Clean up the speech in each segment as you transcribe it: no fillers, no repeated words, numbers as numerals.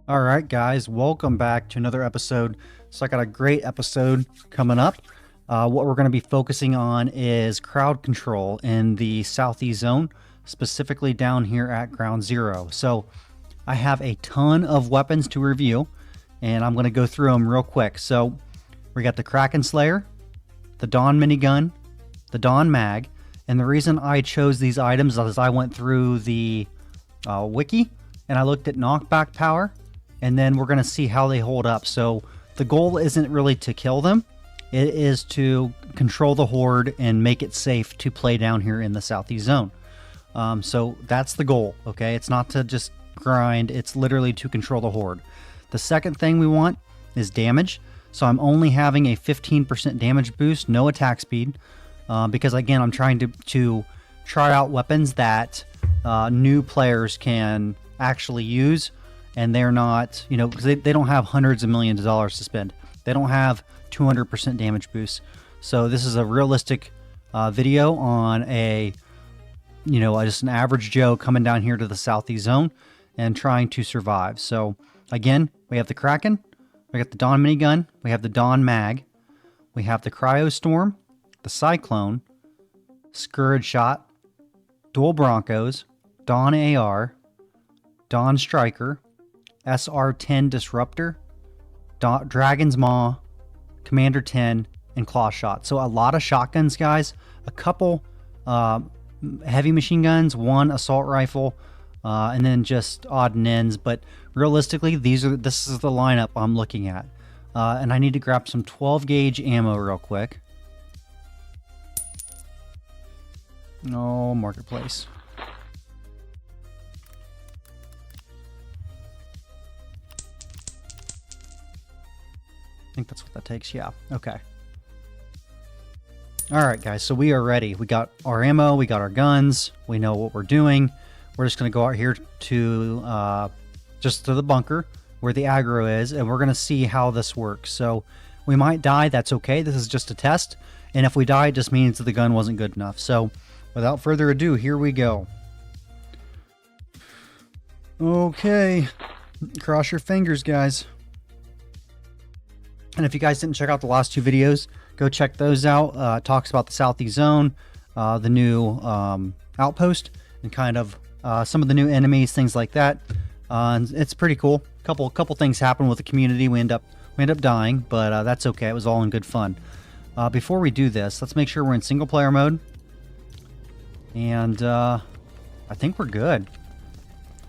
All right, guys, welcome back to another episode. So I got a great episode coming up. What we're going to be focusing on is crowd control in the Southeast Zone, specifically down here at Ground Zero. So I have a ton of weapons to review, and I'm going to go through them real quick. So we got the Kraken Slayer, the Dawn minigun, the Dawn mag, and the reason I chose these items is I went through the wiki and I looked at knockback power, and then we're going to see how they hold up. So the goal isn't really to kill them, it is to control the horde and make it safe to play down here in the Southeast Zone. So that's the goal, okay? It's not to just grind, it's literally to control the horde. The second thing we want is damage. So I'm only having a 15% damage boost, no attack speed, because again, I'm trying to try out weapons that new players can actually use, and they're not, because they don't have hundreds of millions of dollars to spend. They don't have 200% damage boost. So this is a realistic video on a, just an average Joe coming down here to the Southeast Zone and trying to survive. So again, we have the Kraken, we got the Dawn minigun, we have the Dawn mag, we have the Cryo Storm, the Cyclone, Scourge Shot, Dual Broncos, Dawn AR, Dawn Striker, SR-10 Disruptor, Dragon's Maw, Commander 10, and Claw Shot. So a lot of shotguns, guys. A couple heavy machine guns, one assault rifle, and then just odd and ends. But realistically, this is the lineup I'm looking at. And I need to grab some 12 gauge ammo real quick. No, marketplace. I think that's what that takes. Yeah. Okay. All right, guys. So we are ready. We got our ammo. We got our guns. We know what we're doing. We're just going to go out here to just to the bunker where the aggro is, and we're going to see how this works. So we might die. That's okay. This is just a test. And if we die, it just means that the gun wasn't good enough. So without further ado, here we go. Okay. Cross your fingers, guys. And if you guys didn't check out the last two videos, go check those out. It talks about the Southeast Zone, the new outpost, and kind of some of the new enemies, things like that. And it's pretty cool. Couple things happen with the community. We end up dying, but that's okay. It was all in good fun. Before we do this, let's make sure we're in single player mode. And I think we're good.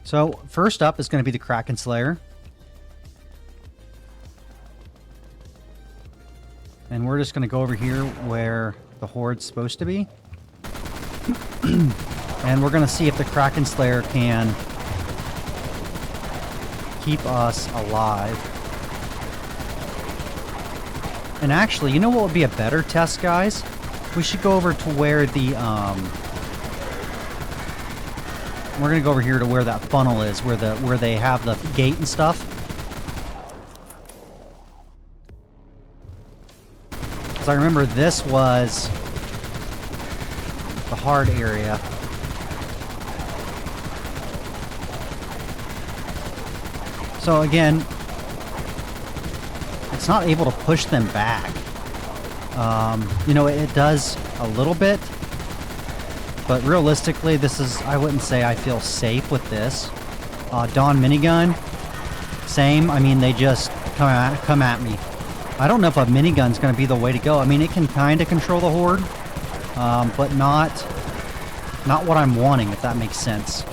So first up is going to be the Kraken Slayer. And we're just going to go over here where the horde's supposed to be. And we're going to see if the Kraken Slayer can keep us alive. And actually, you know what would be a better test, guys? We should go over to where the... we're going to go over here to where that funnel is, where they have the gate and stuff. I remember this was the hard area. So again, it's not able to push them back. It does a little bit, but realistically, I wouldn't say I feel safe with this. Dawn minigun, same. I mean, they just come at me. I don't know if a minigun's going to be the way to go. I mean, it can kind of control the horde, but not what I'm wanting, if that makes sense.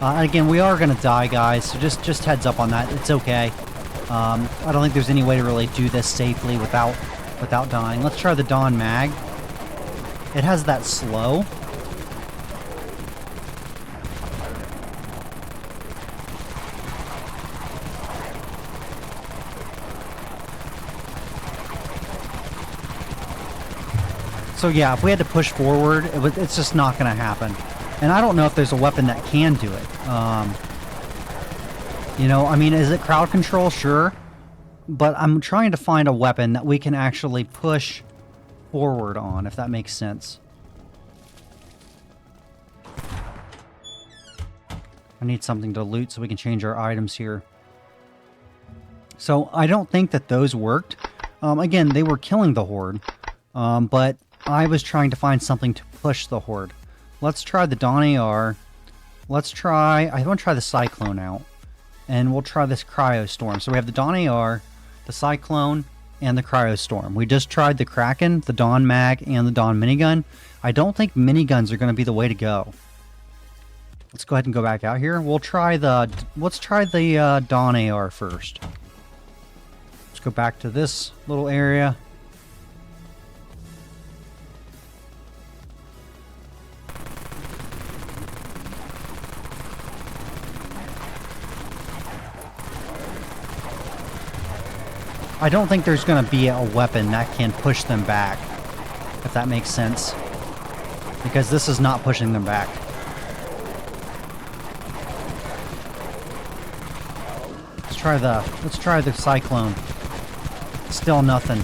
Again, we are going to die, guys, so just heads up on that. It's okay. I don't think there's any way to really do this safely without dying. Let's try the Dawn mag. It has that slow. So yeah, if we had to push forward, it's just not going to happen. And I don't know if there's a weapon that can do it. I mean, is it crowd control? Sure. But I'm trying to find a weapon that we can actually push forward on, if that makes sense. I need something to loot so we can change our items here. So I don't think that those worked. Again, they were killing the horde, but I was trying to find something to push the horde. Let's try the Dawn AR. I want to try the Cyclone out. And we'll try this Cryostorm. So we have the Dawn AR, the Cyclone, and the Cryostorm. We just tried the Kraken, the Dawn Mag, and the Dawn Minigun. I don't think miniguns are going to be the way to go. Let's go ahead and go back out here. Let's try the Dawn AR first. Let's go back to this little area. I don't think there's going to be a weapon that can push them back, if that makes sense. Because this is not pushing them back. Let's try the Cyclone. Still nothing.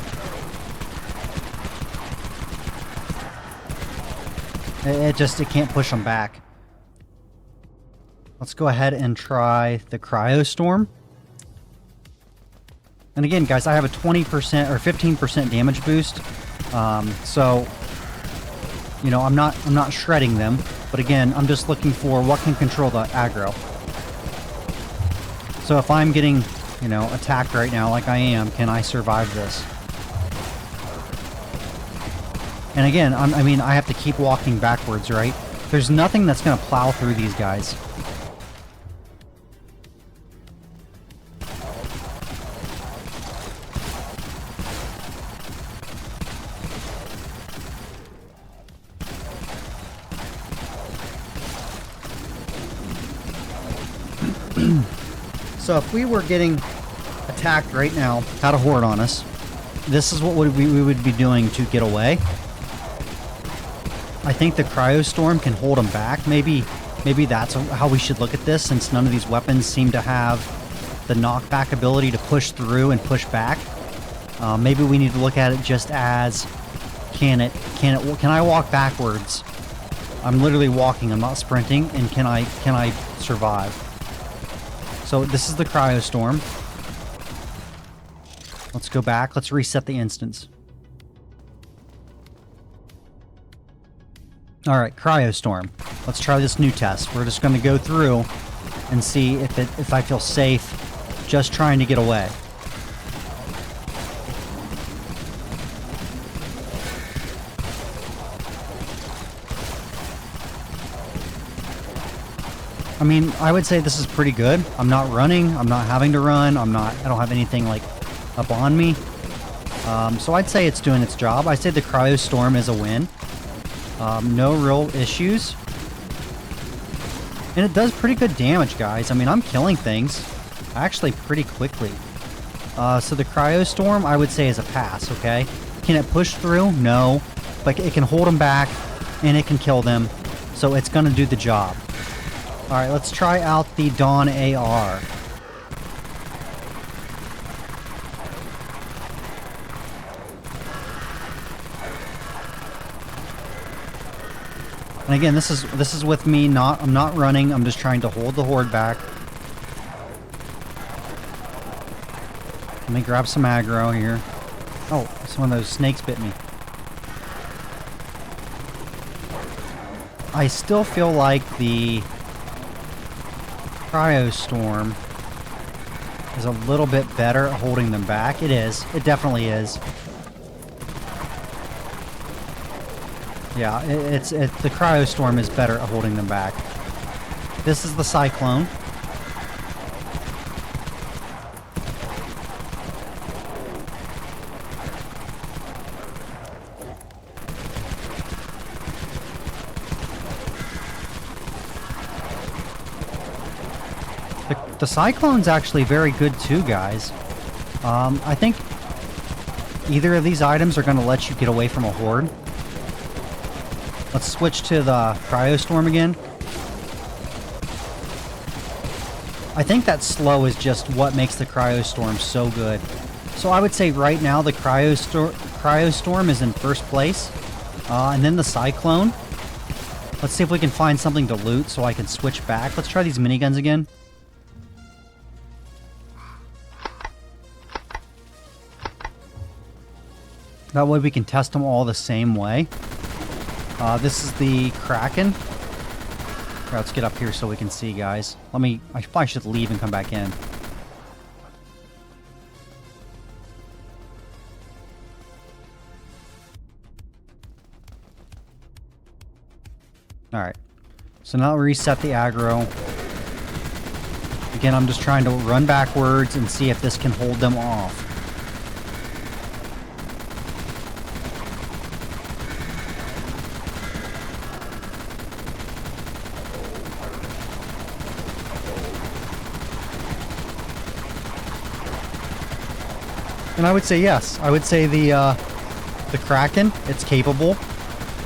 It can't push them back. Let's go ahead and try the Cryostorm. And again, guys, I have a 20% or 15% damage boost. So, you know, I'm not shredding them, but again, I'm just looking for what can control the aggro. So if I'm getting, you know, attacked right now like I am, can I survive this? And again, I mean, I have to keep walking backwards, right? There's nothing that's going to plow through these guys. So if we were getting attacked right now, had a horde on us, this is what we would be doing to get away. I think the Cryostorm can hold them back. Maybe that's how we should look at this, since none of these weapons seem to have the knockback ability to push through and push back. Maybe we need to look at it just as, can I walk backwards? I'm literally walking, I'm not sprinting, and can I survive? So this is the Cryostorm. Let's go back. Let's reset the instance. All right, Cryostorm. Let's try this new test. We're just going to go through and see if I feel safe just trying to get away. I mean, I would say this is pretty good. I'm not running. I'm not having to run. I don't have anything like up on me. So I'd say it's doing its job. I say the Cryostorm is a win. No real issues. And it does pretty good damage, guys. I mean, I'm killing things actually pretty quickly. So the Cryostorm, I would say, is a pass, okay? Can it push through? No. But it can hold them back, and it can kill them. So it's going to do the job. Alright, let's try out the Dawn AR. And again, this is with me, I'm not running, I'm just trying to hold the horde back. Let me grab some aggro here. Oh, some of those snakes bit me. I still feel like the Cryostorm is a little bit better at holding them back. It is. It definitely is. Yeah, the Cryostorm is better at holding them back. This is the Cyclone. The Cyclone's actually very good too, guys. I think either of these items are going to let you get away from a horde. Let's switch to the Cryostorm again. I think that slow is just what makes the Cryostorm so good. So I would say right now the Cryostorm is in first place. And then the Cyclone. Let's see if we can find something to loot so I can switch back. Let's try these miniguns again. That way we can test them all the same way. This is the Kraken. Here, let's get up here so we can see, guys. I probably should leave and come back in. Alright. So now reset the aggro. Again, I'm just trying to run backwards and see if this can hold them off. And I would say yes. I would say the Kraken, it's capable.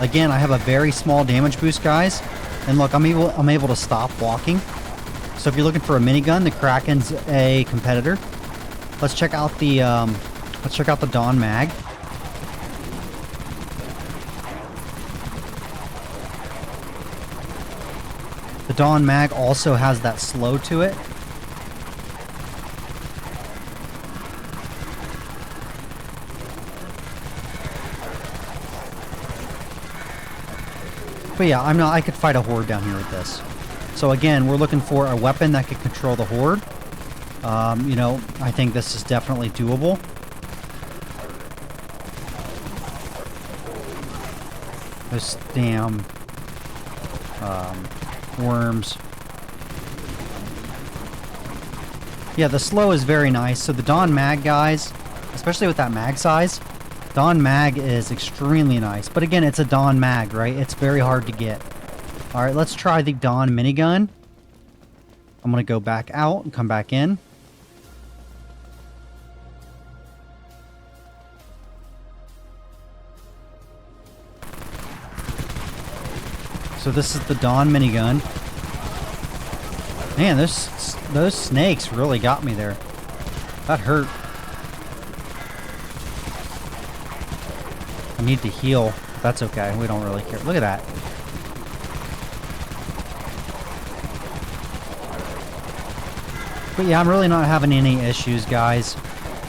Again, I have a very small damage boost, guys. And look, I'm able to stop walking. So if you're looking for a minigun, the Kraken's a competitor. Let's check out the Dawn Mag. The Dawn Mag also has that slow to it. But yeah, I could fight a horde down here with this. So again, we're looking for a weapon that can control the horde. You know, I think this is definitely doable. This damn worms. Yeah, the slow is very nice. So the Dawn Mag, guys, especially with that mag size, Dawn Mag is extremely nice. But again, it's a Dawn Mag, right? It's very hard to get. Alright, let's try the Dawn Minigun. I'm going to go back out and come back in. So this is the Dawn Minigun. Man, those snakes really got me there. That hurt. I need to heal. That's okay. We don't really care. Look at that. But yeah, I'm really not having any issues, guys.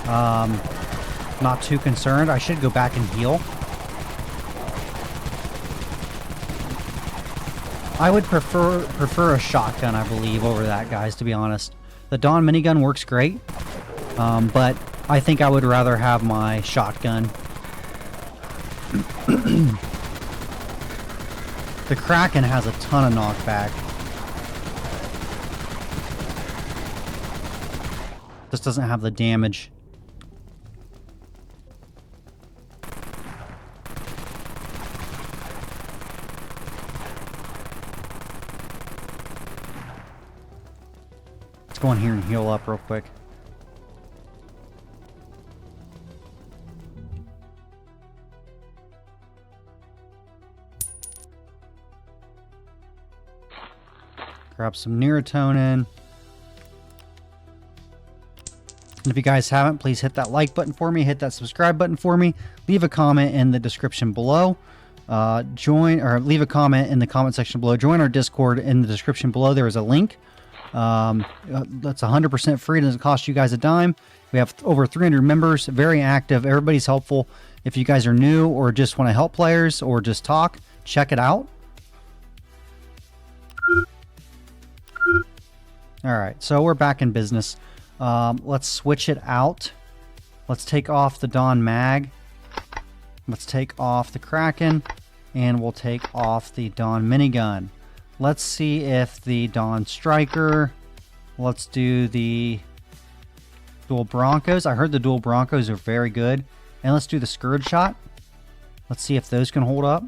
Not too concerned. I should go back and heal. I would prefer a shotgun, I believe, over that, guys, to be honest. The Dawn Minigun works great, but I think I would rather have my shotgun. The Kraken has a ton of knockback. This doesn't have the damage. Let's go in here and heal up real quick. Grab some Neurotonin. And if you guys haven't, please hit that like button for me, hit that subscribe button for me, leave a comment in the description below, leave a comment in the comment section below, join our Discord in the description below. There is a link. That's 100% free, doesn't cost you guys a dime. We have over 300 members, very active, everybody's helpful. If you guys are new or just want to help players or just talk, check it out. Alright, so we're back in business. Let's switch it out. Let's take off the Dawn Mag. Let's take off the Kraken. And we'll take off the Dawn Minigun. Let's see if the Dawn Striker. Let's do the Dual Broncos. I heard the Dual Broncos are very good. And let's do the Scourge Shot. Let's see if those can hold up.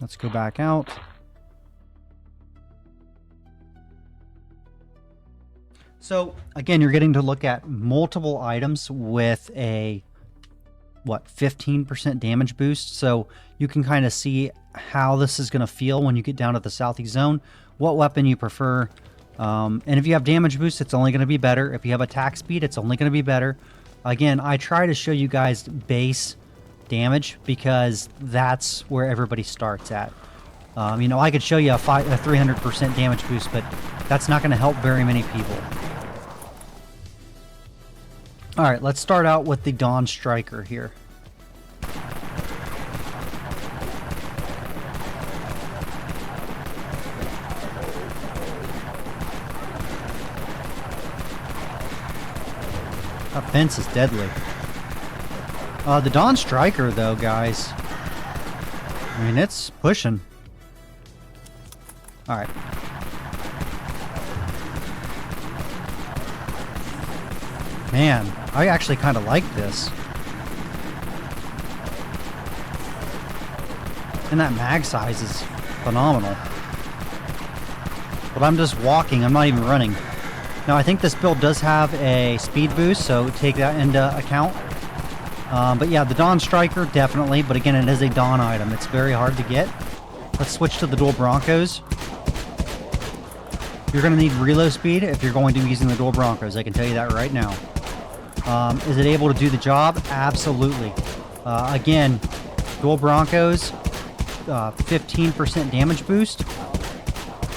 Let's go back out. So again, you're getting to look at multiple items with a, what, 15% damage boost. So you can kind of see how this is going to feel when you get down to the Southeast Zone, what weapon you prefer. And if you have damage boost, it's only going to be better. If you have attack speed, it's only going to be better. Again, I try to show you guys base damage because that's where everybody starts at. You know, I could show you a 300% damage boost, but that's not going to help very many people. All right, let's start out with the Dawn Striker here. That fence is deadly. The Dawn Striker, though, guys. I mean, it's pushing. All right. Man, I actually kind of like this. And that mag size is phenomenal. But I'm just walking, I'm not even running. Now, I think this build does have a speed boost, so take that into account. But yeah, the Dawn Striker, definitely. But again, it is a Dawn item. It's very hard to get. Let's switch to the Dual Broncos. You're going to need reload speed if you're going to be using the Dual Broncos. I can tell you that right now. Is it able to do the job? Absolutely. Again, Dual Broncos, 15% damage boost.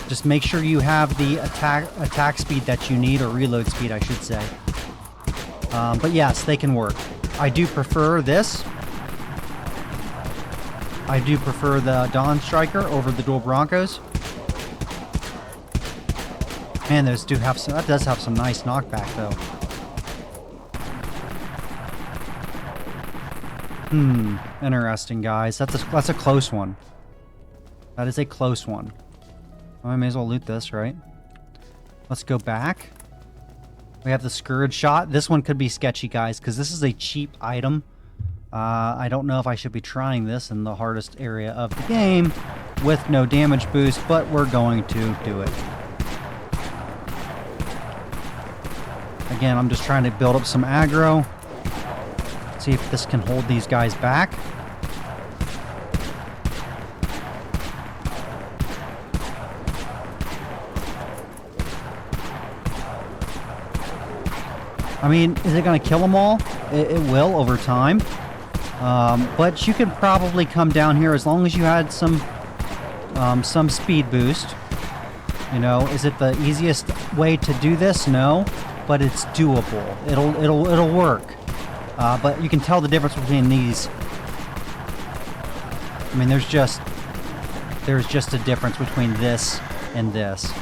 Just make sure you have the attack speed that you need, or reload speed, I should say. But yes, they can work. I do prefer this. I do prefer the Dawn Striker over the Dual Broncos. Man, those do have some. That does have some nice knockback, though. Interesting, guys. That's a close one. That is a close one. I may as well loot this, right? Let's go back. We have the Scourge Shot. This one could be sketchy, guys, because this is a cheap item. I don't know if I should be trying this in the hardest area of the game with no damage boost, but we're going to do it. Again, I'm just trying to build up some aggro. See if this can hold these guys back. I mean, is it going to kill them all? It will over time. But you could probably come down here as long as you had some speed boost. You know, is it the easiest way to do this? No, but it's doable. It'll work. But you can tell the difference between these. I mean, there's just a difference between this and this.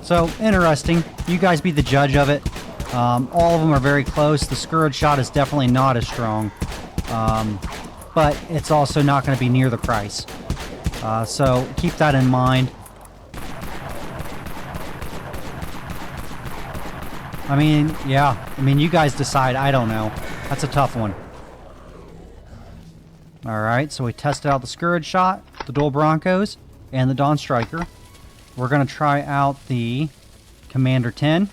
So, interesting. You guys be the judge of it. All of them are very close. The Scourge Shot is definitely not as strong. But it's also not going to be near the price. So, keep that in mind. I mean, yeah. I mean, you guys decide. I don't know. That's a tough one. Alright, so we tested out the Scourge Shot, the Dual Broncos, and the Dawn Striker. We're going to try out the Commander 10,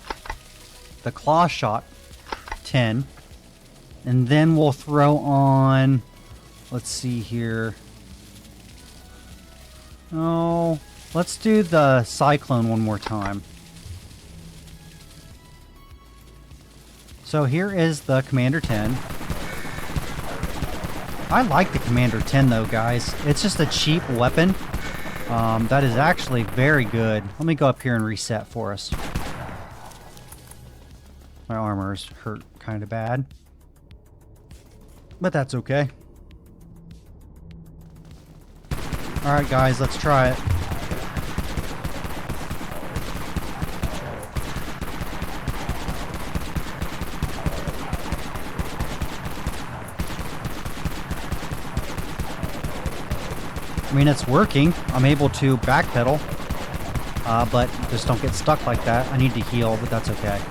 the Claw Shot 10, and then we'll throw on, let's see here. Oh, let's do the Cyclone one more time. So here is the Commander 10. I like the Commander 10 though, guys. It's just a cheap weapon. That is actually very good. Let me go up here and reset for us. My armor is hurt kind of bad. But that's okay. Alright guys, let's try it. I mean, it's working. I'm able to backpedal, but just don't get stuck like that. I need to heal, but that's okay.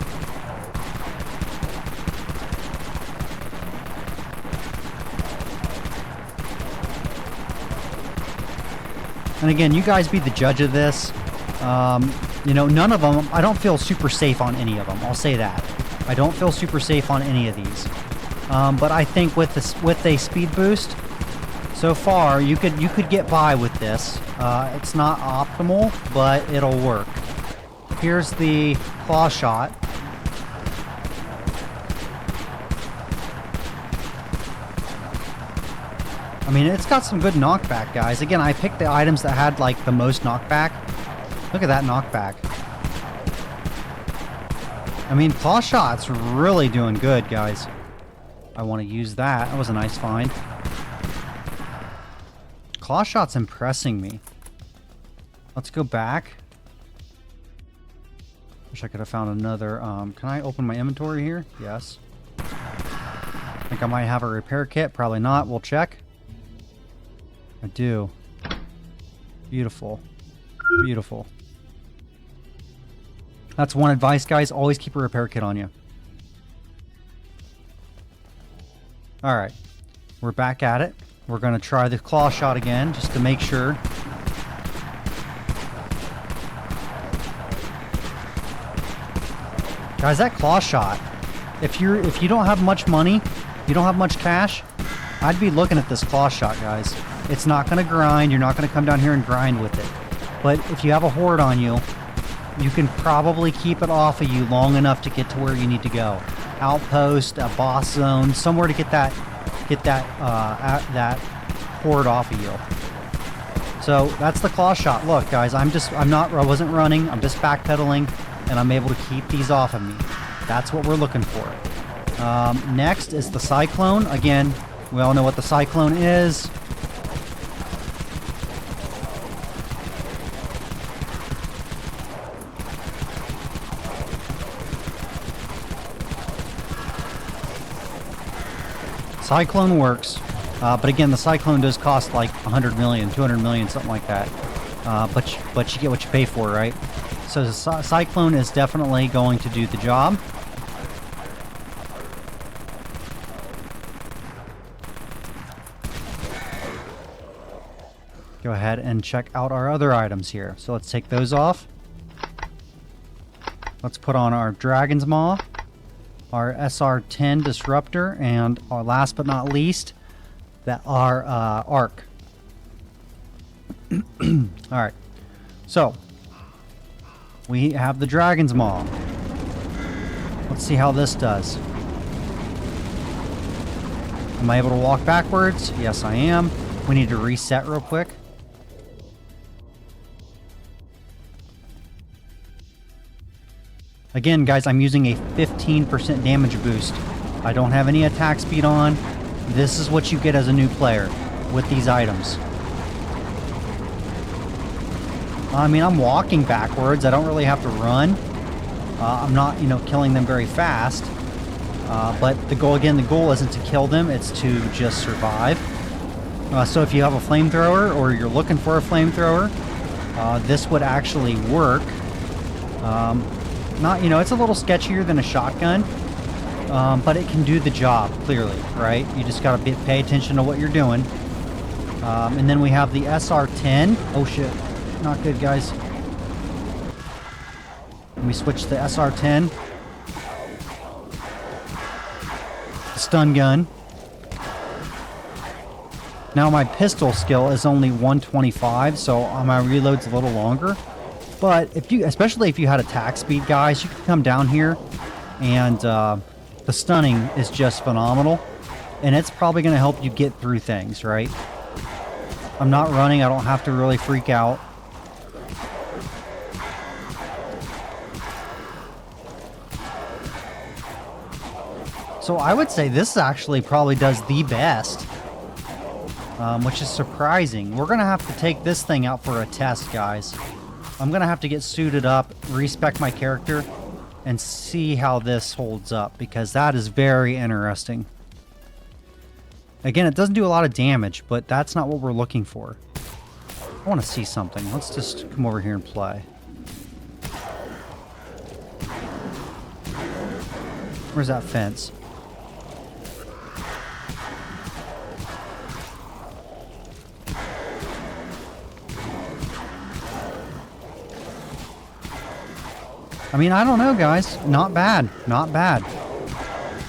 And again, you guys be the judge of this. You know, none of them, I don't feel super safe on any of them. I'll say that. I don't feel super safe on any of these. But I think with a speed boost, so far, you could get by with this. It's not optimal, but it'll work. Here's the Claw Shot. I mean, it's got some good knockback, guys. Again, I picked the items that had, like, the most knockback. Look at that knockback. I mean, claw shot's really doing good, guys. I want to use that. That was a nice find. Claw shot's impressing me. Let's go back. Wish I could have found another. Can I open my inventory here? Yes. I think I might have a repair kit. Probably not. We'll check. I do. Beautiful. Beautiful. That's one advice, guys. Always keep a repair kit on you. Alright. We're back at it. We're going to try the claw shot again, just to make sure. Guys, that claw shot. If you don't have much money, you don't have much cash, I'd be looking at this claw shot, guys. It's not going to grind. You're not going to come down here and grind with it. But if you have a horde on you, you can probably keep it off of you long enough to get to where you need to go. Outpost, a boss zone, somewhere to get that that horde off of you. So that's the claw shot. Look, guys, I wasn't running. I'm just backpedaling, and I'm able to keep these off of me. That's what we're looking for. Next is the cyclone. Again, we all know what the cyclone is. Cyclone works, but again, the cyclone does cost like 100 million, 200 million, something like that. But you get what you pay for, right? So the cyclone is definitely going to do the job. Go ahead and check out our other items here. So let's take those off. Let's put on our Dragon's Maw, our SR-10 Disruptor, and our last but not least, our Arc. Alright, so we have the Dragon's Maw. Let's see how this does. Am I able to walk backwards? Yes, I am. We need to reset real quick. Again, guys, I'm using a 15% damage boost. I don't have any attack speed on. This is what you get as a new player with these items. I mean, I'm walking backwards. I don't really have to run. I'm not, killing them very fast. But the goal isn't to kill them. It's to just survive. So if you have a flamethrower or you're looking for a flamethrower, this would actually work. It's a little sketchier than a shotgun, but it can do the job, clearly, right? You just gotta pay attention to what you're doing. And then we have the SR-10. Oh shit, not good, guys. Let me switch to SR-10. Stun gun. Now my pistol skill is only 125, so my reload's a little longer. But especially if you had attack speed, guys, you can come down here, and the stunning is just phenomenal, and it's probably going to help you get through things, right? I'm not running. I don't have to really freak out. So I would say this actually probably does the best, which is surprising. We're going to have to take this thing out for a test, guys. I'm going to have to get suited up, respec my character, and see how this holds up, because that is very interesting. Again, it doesn't do a lot of damage, but that's not what we're looking for. I want to see something. Let's just come over here and play. Where's that fence? I mean, I don't know, guys. Not bad. Not bad.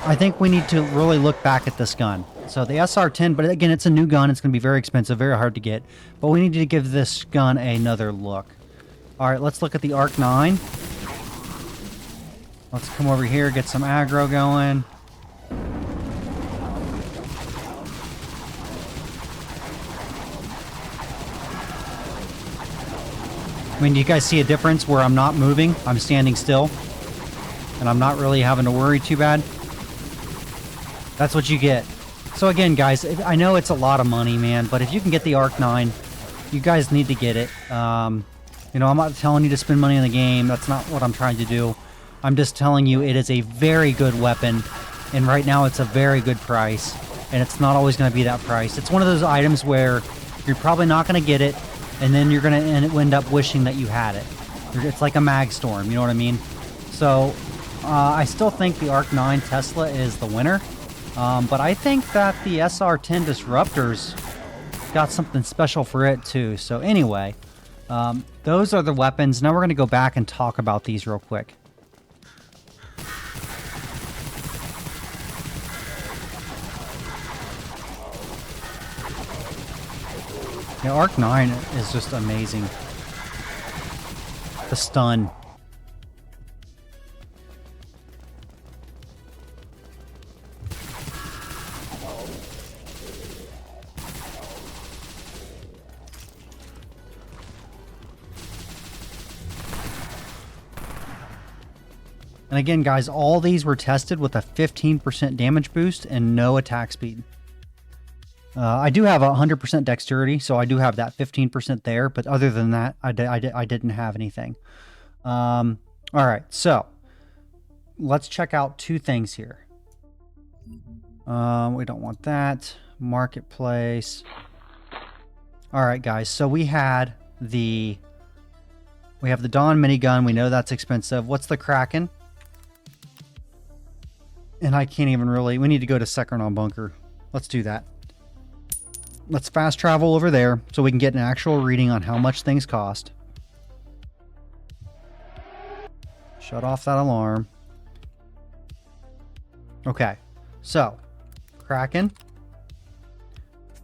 I think we need to really look back at this gun. So the SR-10, but again, it's a new gun. It's going to be very expensive, very hard to get. But we need to give this gun another look. All right, let's look at the ARC-9. Let's come over here, get some aggro going. I mean, do you guys see a difference where I'm not moving? I'm standing still. And I'm not really having to worry too bad. That's what you get. So again, guys, I know it's a lot of money, man, but if you can get the Arc 9, you guys need to get it. You know, I'm not telling you to spend money on the game. That's not what I'm trying to do. I'm just telling you it is a very good weapon, and right now it's a very good price, and it's not always going to be that price. It's one of those items where you're probably not going to get it, and then you're going to end up wishing that you had it. It's like a mag storm, you know what I mean? So I still think the Arc 9 Tesla is the winner, but I think that the SR10 Disruptor's got something special for it too. So anyway, those are the weapons. Now we're going to go back and talk about these real quick. Yeah, Arc 9 is just amazing. The stun. And again, guys, all these were tested with a 15% damage boost and no attack speed. I do have 100% dexterity, so I do have that 15% there. But other than that, I didn't have anything. All right, so let's check out two things here. We don't want that. Marketplace. All right, guys, so we have the Dawn minigun. We know that's expensive. What's the Kraken? And I can't even really... We need to go to Second Bunker. Let's do that. Let's fast travel over there so we can get an actual reading on how much things cost. Shut off that alarm. Okay. So, Kraken.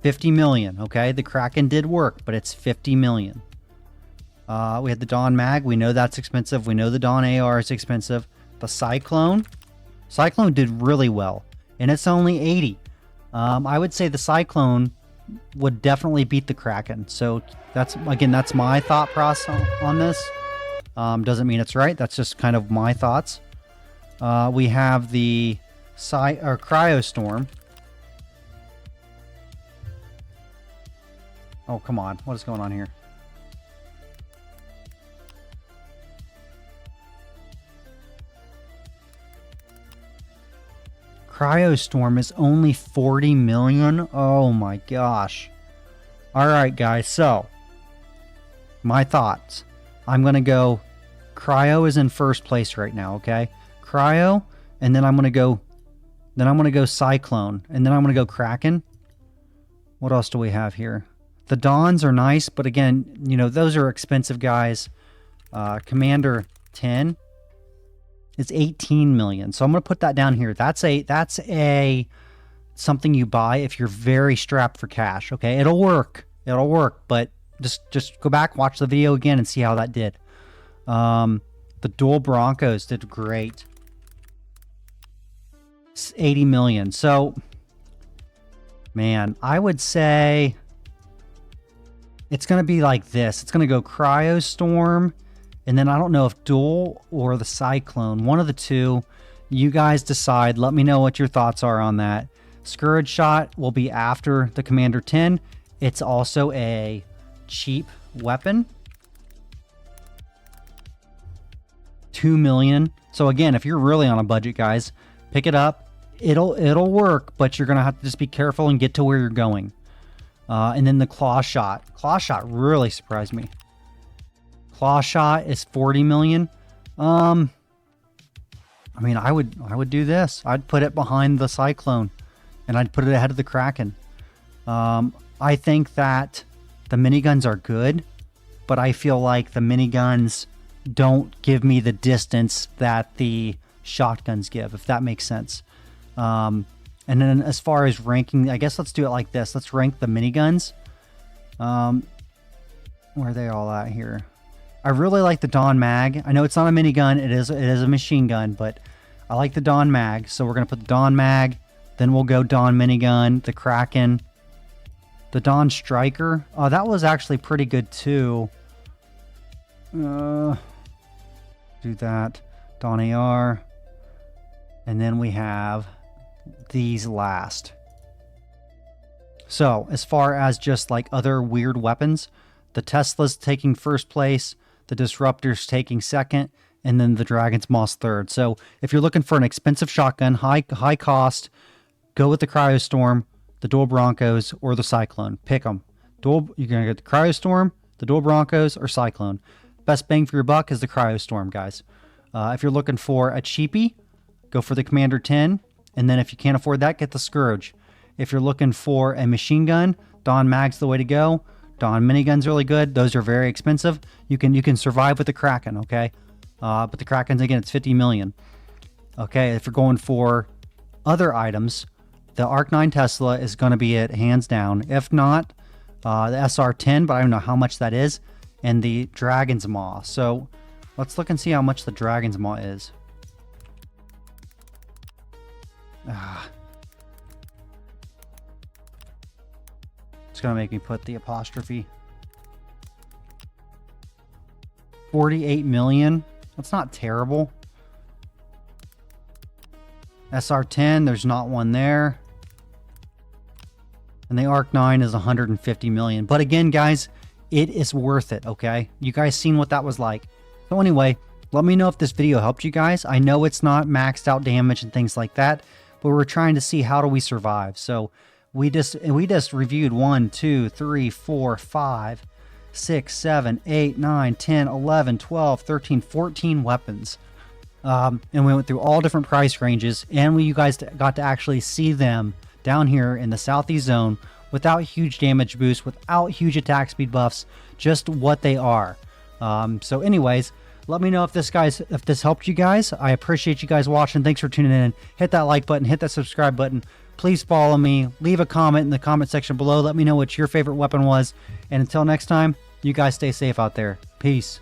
50 million, okay? The Kraken did work, but it's 50 million. We had the Dawn Mag. We know that's expensive. We know the Dawn AR is expensive. The Cyclone. Cyclone did really well, and it's only 80. I would say the Cyclone would definitely beat the Kraken. So that's my thought process on this. Doesn't mean it's right. That's just kind of my thoughts. We have the Cryostorm. Oh, come on. What is going on here? Cryostorm is only 40 million. Oh my gosh. All right, guys. So, my thoughts. I'm going to go... Cryo is in first place right now, okay? Cryo, and then I'm going to go... Then I'm going to go Cyclone, and then I'm going to go Kraken. What else do we have here? The Dawns are nice, but again, you know, those are expensive, guys. Commander 10 is 18 million. So I'm going to put that down here. That's a something you buy if you're very strapped for cash. Okay, it'll work. It'll work, but just go back, watch the video again, and see how that did. The Dual Broncos did great. It's 80 million. So, man, I would say it's going to be like this. It's going to go Cryostorm. And then I don't know if Dual or the Cyclone, one of the two, you guys decide. Let me know what your thoughts are on that. Scourge Shot will be after the Commander 10. It's also a cheap weapon. 2 million. So again, if you're really on a budget, guys, pick it up. It'll work, but you're going to have to just be careful and get to where you're going. And then the Claw Shot. Claw Shot really surprised me. Claw Shot is 40 million. I mean, I would do this. I'd put it behind the Cyclone, and I'd put it ahead of the Kraken. I think that the miniguns are good, but I feel like the miniguns don't give me the distance that the shotguns give, if that makes sense. And then as far as ranking, I guess let's do it like this. Let's rank the miniguns. Where are they all at here? I really like the Dawn Mag. I know it's not a minigun. It is a machine gun, but I like the Dawn Mag. So we're going to put the Dawn Mag. Then we'll go Dawn Minigun, the Kraken, the Dawn Striker. Oh, that was actually pretty good too. Do that. Dawn AR. And then we have these last. So, as far as just like other weird weapons, the Tesla's taking first place, the Disruptor's taking second, and then the Dragon's Moss third. So, if you're looking for an expensive shotgun, high cost, go with the Cryostorm, the Dual Broncos, or the Cyclone. Pick them. You're going to get the Cryostorm, the Dual Broncos, or Cyclone. Best bang for your buck is the Cryostorm, guys. If you're looking for a cheapie, go for the Commander 10. And then if you can't afford that, get the Scourge. If you're looking for a machine gun, Dawn Mag's the way to go. Dawn Minigun's really good. Those are very expensive. You can survive with the Kraken, okay? But the Kraken's, again, it's 50 million. Okay, if you're going for other items, the Arc-9 Tesla is going to be it, hands down. If not, the SR-10, but I don't know how much that is, and the Dragon's Maw. So let's look and see how much the Dragon's Maw is. It's going to make me put the apostrophe. 48 million. That's not terrible. SR-10, there's not one there. And the Arc-9 is 150 million. But again, guys, it is worth it, okay? You guys seen what that was like. So anyway, let me know if this video helped you guys. I know it's not maxed out damage and things like that, but we're trying to see how do we survive. So we just reviewed 1, 2, 3, 4, 5, 6, 7, 8, 9, 10, 11, 12, 13, 14 weapons. And we went through all different price ranges, and you guys got to actually see them down here in the Southeast Zone without huge damage boosts, without huge attack speed buffs, just what they are. So anyways, let me know if this helped you guys. I appreciate you guys watching. Thanks for tuning in. Hit that like button, hit that subscribe button. Please follow me. Leave a comment in the comment section below. Let me know what your favorite weapon was. And until next time, you guys stay safe out there. Peace.